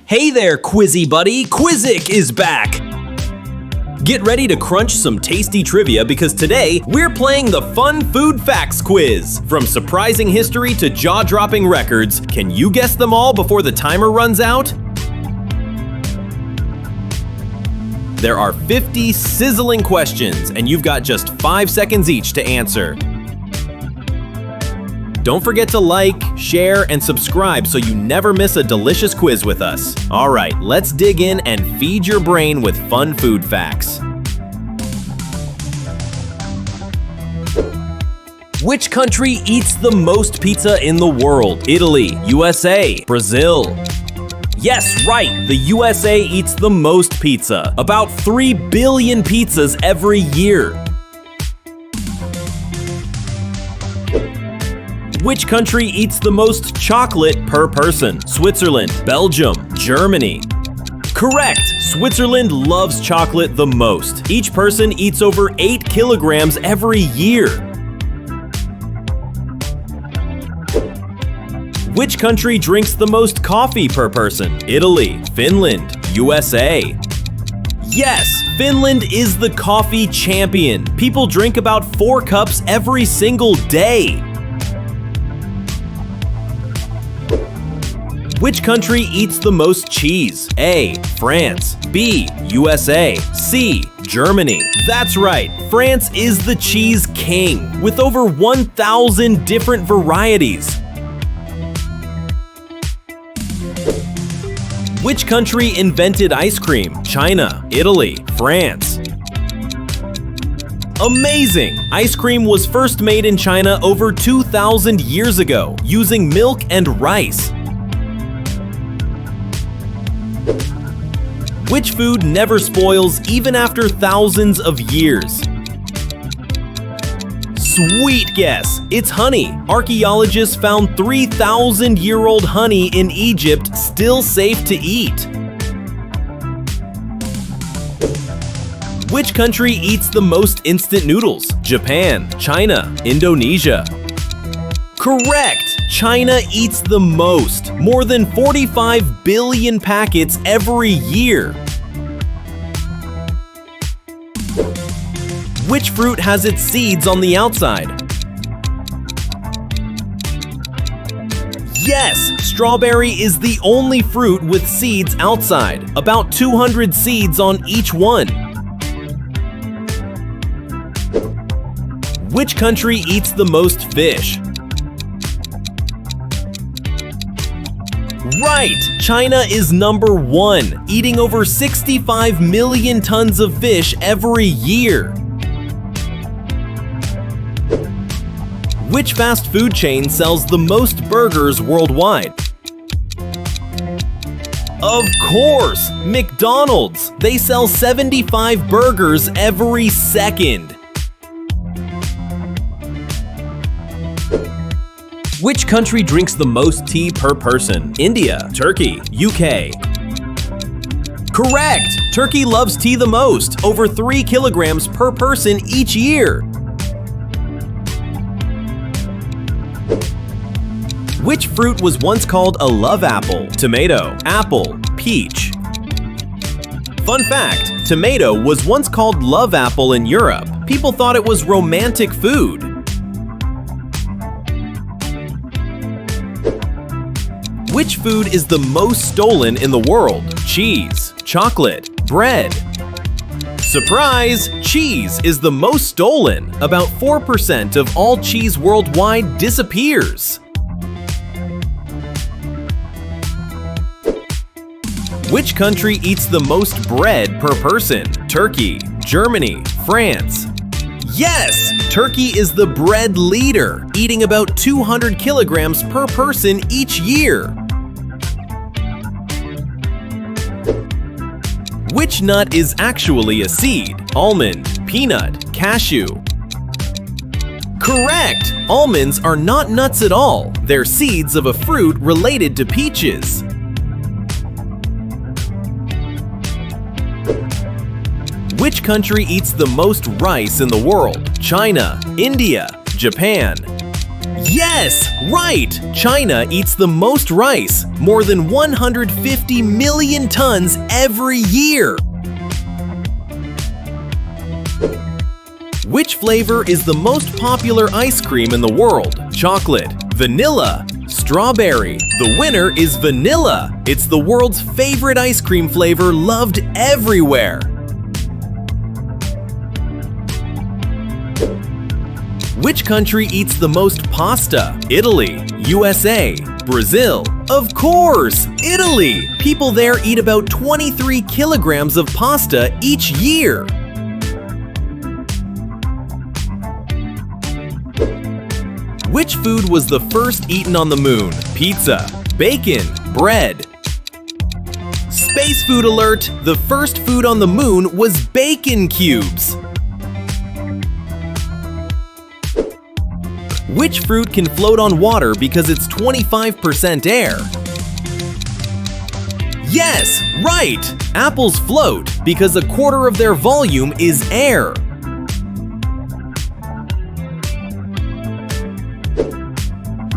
Hey there, Quizzy buddy! Quizik is back! Get ready to crunch some tasty trivia because today we're playing the Fun Food Facts Quiz. From surprising history to jaw-dropping records, can you guess them all before the timer runs out? There are 50 sizzling questions, and you've got just 5 seconds each to answer. Don't forget to like, share, and subscribe so you never miss a delicious quiz with us. All right, let's dig in and feed your brain with fun food facts. Which country eats the most pizza in the world? Italy, USA, Brazil. Yes, right, the USA eats the most pizza, about 3 billion pizzas every year. Which country eats the most chocolate per person? Switzerland, Belgium, Germany. Correct! Switzerland loves chocolate the most. Each person eats over 8 kilograms every year. Which country drinks the most coffee per person? Italy, Finland, USA. Yes, Finland is the coffee champion. People drink about 4 cups every single day. Which country eats the most cheese? A, France, B, USA, C, Germany. That's right, France is the cheese king, with over 1,000 different varieties. Which country invented ice cream? China, Italy, France. Amazing! Ice cream was first made in China over 2,000 years ago, using milk and rice. Which food never spoils even after thousands of years? Sweet guess! It's honey. Archaeologists found 3,000-year-old honey in Egypt still safe to eat. Which country eats the most instant noodles? Japan, China, Indonesia. Correct! China eats the most, more than 45 billion packets every year. Which fruit has its seeds on the outside? Yes, strawberry is the only fruit with seeds outside, about 200 seeds on each one. Which country eats the most fish? Right! China is number 1, eating over 65 million tons of fish every year. Which fast food chain sells the most burgers worldwide? Of course! McDonald's! They sell 75 burgers every second. Which country drinks the most tea per person? India, Turkey, UK. Correct! Turkey loves tea the most, over 3 kilograms per person each year. Which fruit was once called a love apple? Tomato, apple, peach. Fun fact, tomato was once called love apple in Europe. People thought it was romantic food. Which food is the most stolen in the world? Cheese, chocolate, bread. Surprise! Cheese is the most stolen. About 4% of all cheese worldwide disappears. Which country eats the most bread per person? Turkey, Germany, France. Yes! Turkey is the bread leader, eating about 200 kilograms per person each year. Which nut is actually a seed? Almond, peanut, cashew. Correct! Almonds are not nuts at all. They're seeds of a fruit related to peaches. Which country eats the most rice in the world? China, India, Japan. Yes, right! China eats the most rice, more than 150 million tons every year. Which flavor is the most popular ice cream in the world? Chocolate, vanilla, strawberry. The winner is vanilla. It's the world's favorite ice cream flavor, loved everywhere. Which country eats the most pasta? Italy, USA, Brazil. Of course, Italy! People there eat about 23 kilograms of pasta each year. Which food was the first eaten on the moon? Pizza, bacon, bread. Space food alert! The first food on the moon was bacon cubes. Which fruit can float on water because it's 25% air? Yes, right! Apples float because a quarter of their volume is air.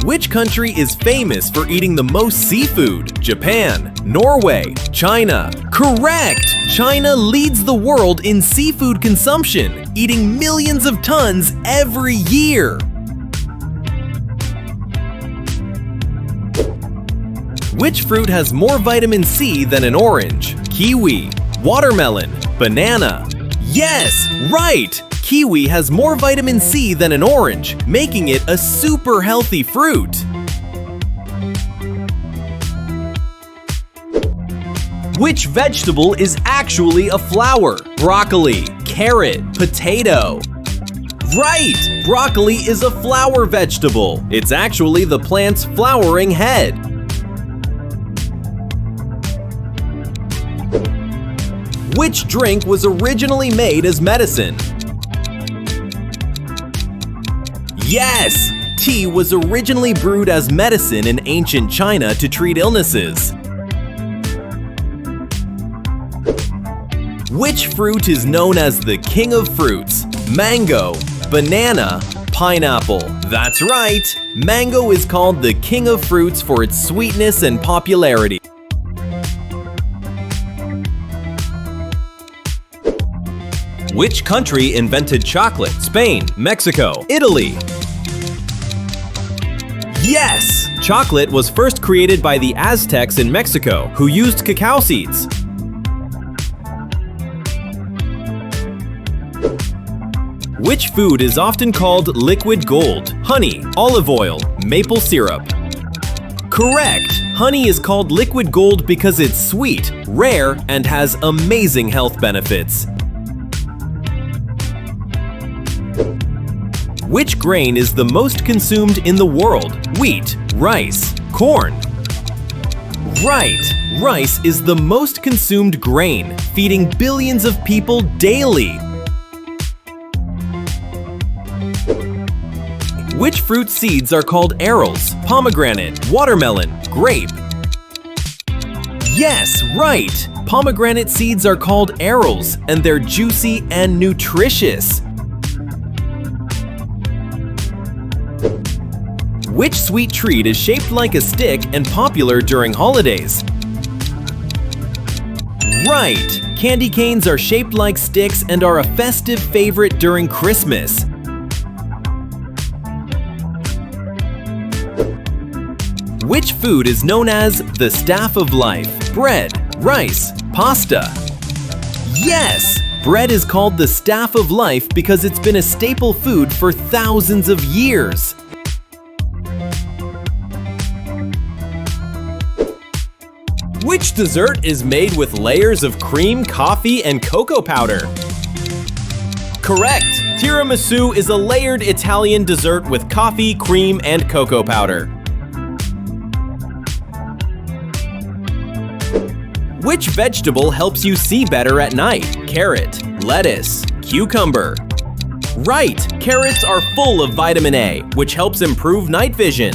Which country is famous for eating the most seafood? Japan, Norway, China. Correct! China leads the world in seafood consumption, eating millions of tons every year. Which fruit has more vitamin C than an orange? Kiwi, watermelon, banana. Yes, right! Kiwi has more vitamin C than an orange, making it a super healthy fruit. Which vegetable is actually a flower? Broccoli, carrot, potato. Right! Broccoli is a flower vegetable. It's actually the plant's flowering head. Which drink was originally made as medicine? Yes! Tea was originally brewed as medicine in ancient China to treat illnesses. Which fruit is known as the king of fruits? Mango, banana, pineapple. That's right! Mango is called the king of fruits for its sweetness and popularity. Which country invented chocolate? Spain, Mexico, Italy. Yes! Chocolate was first created by the Aztecs in Mexico, who used cacao seeds. Which food is often called liquid gold? Honey, olive oil, maple syrup. Correct! Honey is called liquid gold because it's sweet, rare, and has amazing health benefits. Which grain is the most consumed in the world? Wheat, rice, corn. Right! Rice is the most consumed grain, feeding billions of people daily. Which fruit seeds are called arils? Pomegranate, watermelon, grape. Yes, right! Pomegranate seeds are called arils, and they're juicy and nutritious. Which sweet treat is shaped like a stick and popular during holidays? Right! Candy canes are shaped like sticks and are a festive favorite during Christmas. Which food is known as the staff of life? Bread, rice, pasta. Yes! Bread is called the staff of life because it's been a staple food for thousands of years. Which dessert is made with layers of cream, coffee, and cocoa powder? Correct! Tiramisu is a layered Italian dessert with coffee, cream, and cocoa powder. Which vegetable helps you see better at night? Carrot, lettuce, cucumber. Right! Carrots are full of vitamin A, which helps improve night vision.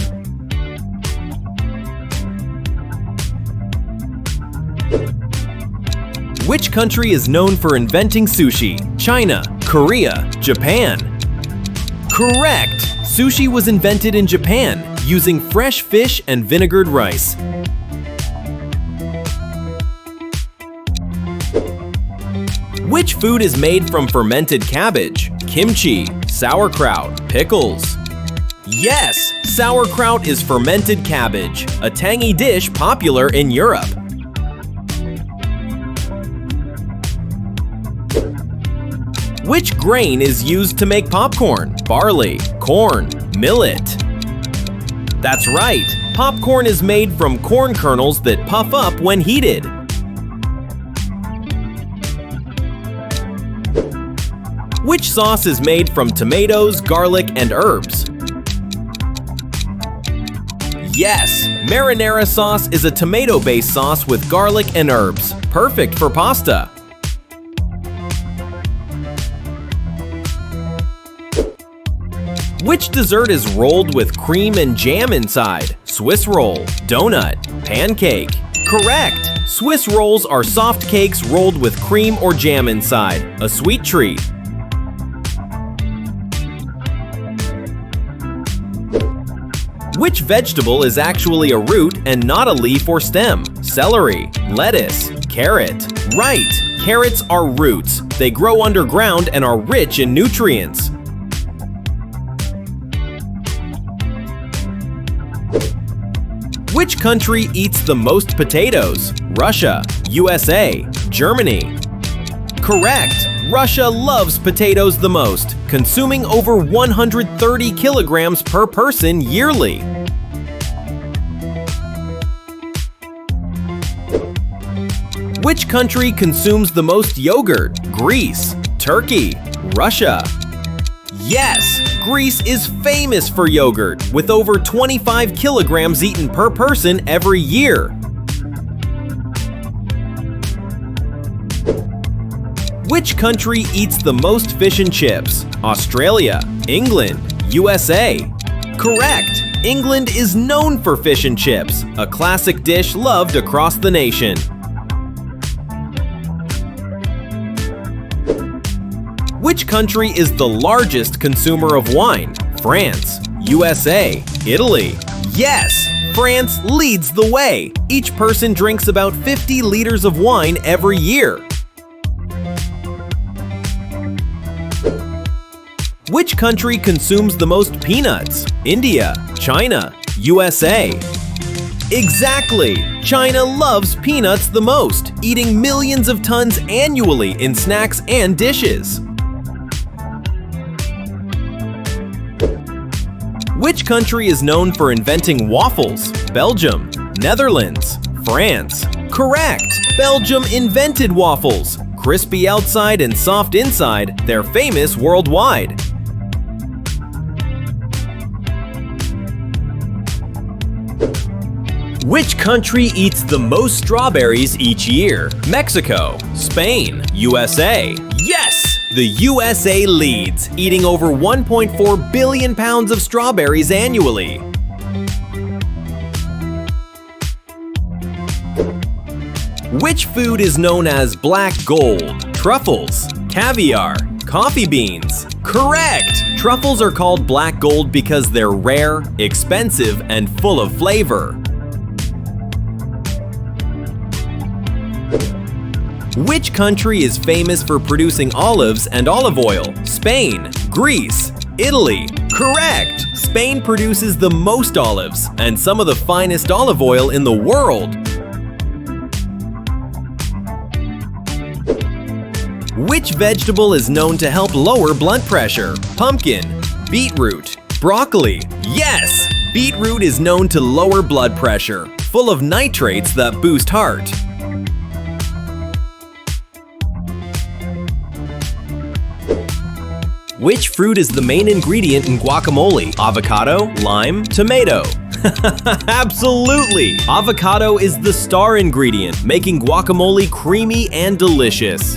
Which country is known for inventing sushi? China, Korea, Japan. Correct! Sushi was invented in Japan using fresh fish and vinegared rice. Which food is made from fermented cabbage? Kimchi, sauerkraut, pickles. Yes! Sauerkraut is fermented cabbage, a tangy dish popular in Europe. Which grain is used to make popcorn? Barley, corn, millet. That's right! Popcorn is made from corn kernels that puff up when heated. Which sauce is made from tomatoes, garlic, and herbs? Yes! Marinara sauce is a tomato-based sauce with garlic and herbs, perfect for pasta. Which dessert is rolled with cream and jam inside? Swiss roll, donut, pancake. Correct! Swiss rolls are soft cakes rolled with cream or jam inside, a sweet treat. Which vegetable is actually a root and not a leaf or stem? Celery, lettuce, carrot. Right! Carrots are roots. They grow underground and are rich in nutrients. Which country eats the most potatoes? Russia, USA, Germany. Correct! Russia loves potatoes the most, consuming over 130 kilograms per person yearly. Which country consumes the most yogurt? Greece, Turkey, Russia. Yes! Greece is famous for yogurt, with over 25 kilograms eaten per person every year. Which country eats the most fish and chips? Australia, England, USA. Correct! England is known for fish and chips, a classic dish loved across the nation. Which country is the largest consumer of wine? France, USA, Italy. Yes! France leads the way. Each person drinks about 50 liters of wine every year. Which country consumes the most peanuts? India, China, USA. Exactly! China loves peanuts the most, eating millions of tons annually in snacks and dishes. Which country is known for inventing waffles? Belgium, Netherlands, France. Correct! Belgium invented waffles. Crispy outside and soft inside, they're famous worldwide. Which country eats the most strawberries each year? Mexico, Spain, USA. Yes! The USA leads, eating over 1.4 billion pounds of strawberries annually. Which food is known as black gold? Truffles, caviar, coffee beans. Correct! Truffles are called black gold because they're rare, expensive, and full of flavor. Which country is famous for producing olives and olive oil? Spain, Greece, Italy. Correct! Spain produces the most olives and some of the finest olive oil in the world. Which vegetable is known to help lower blood pressure? Pumpkin, beetroot, broccoli. Yes! Beetroot is known to lower blood pressure, full of nitrates that boost heart. Which fruit is the main ingredient in guacamole? Avocado, lime, tomato. Absolutely! Avocado is the star ingredient, making guacamole creamy and delicious.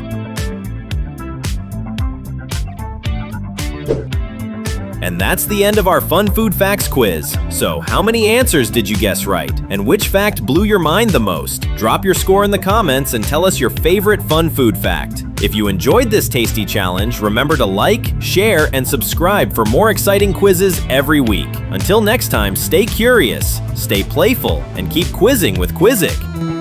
And that's the end of our Fun Food Facts quiz. So, how many answers did you guess right? And which fact blew your mind the most? Drop your score in the comments and tell us your favorite fun food fact. If you enjoyed this tasty challenge, remember to like, share, and subscribe for more exciting quizzes every week. Until next time, stay curious, stay playful, and keep quizzing with Quizik.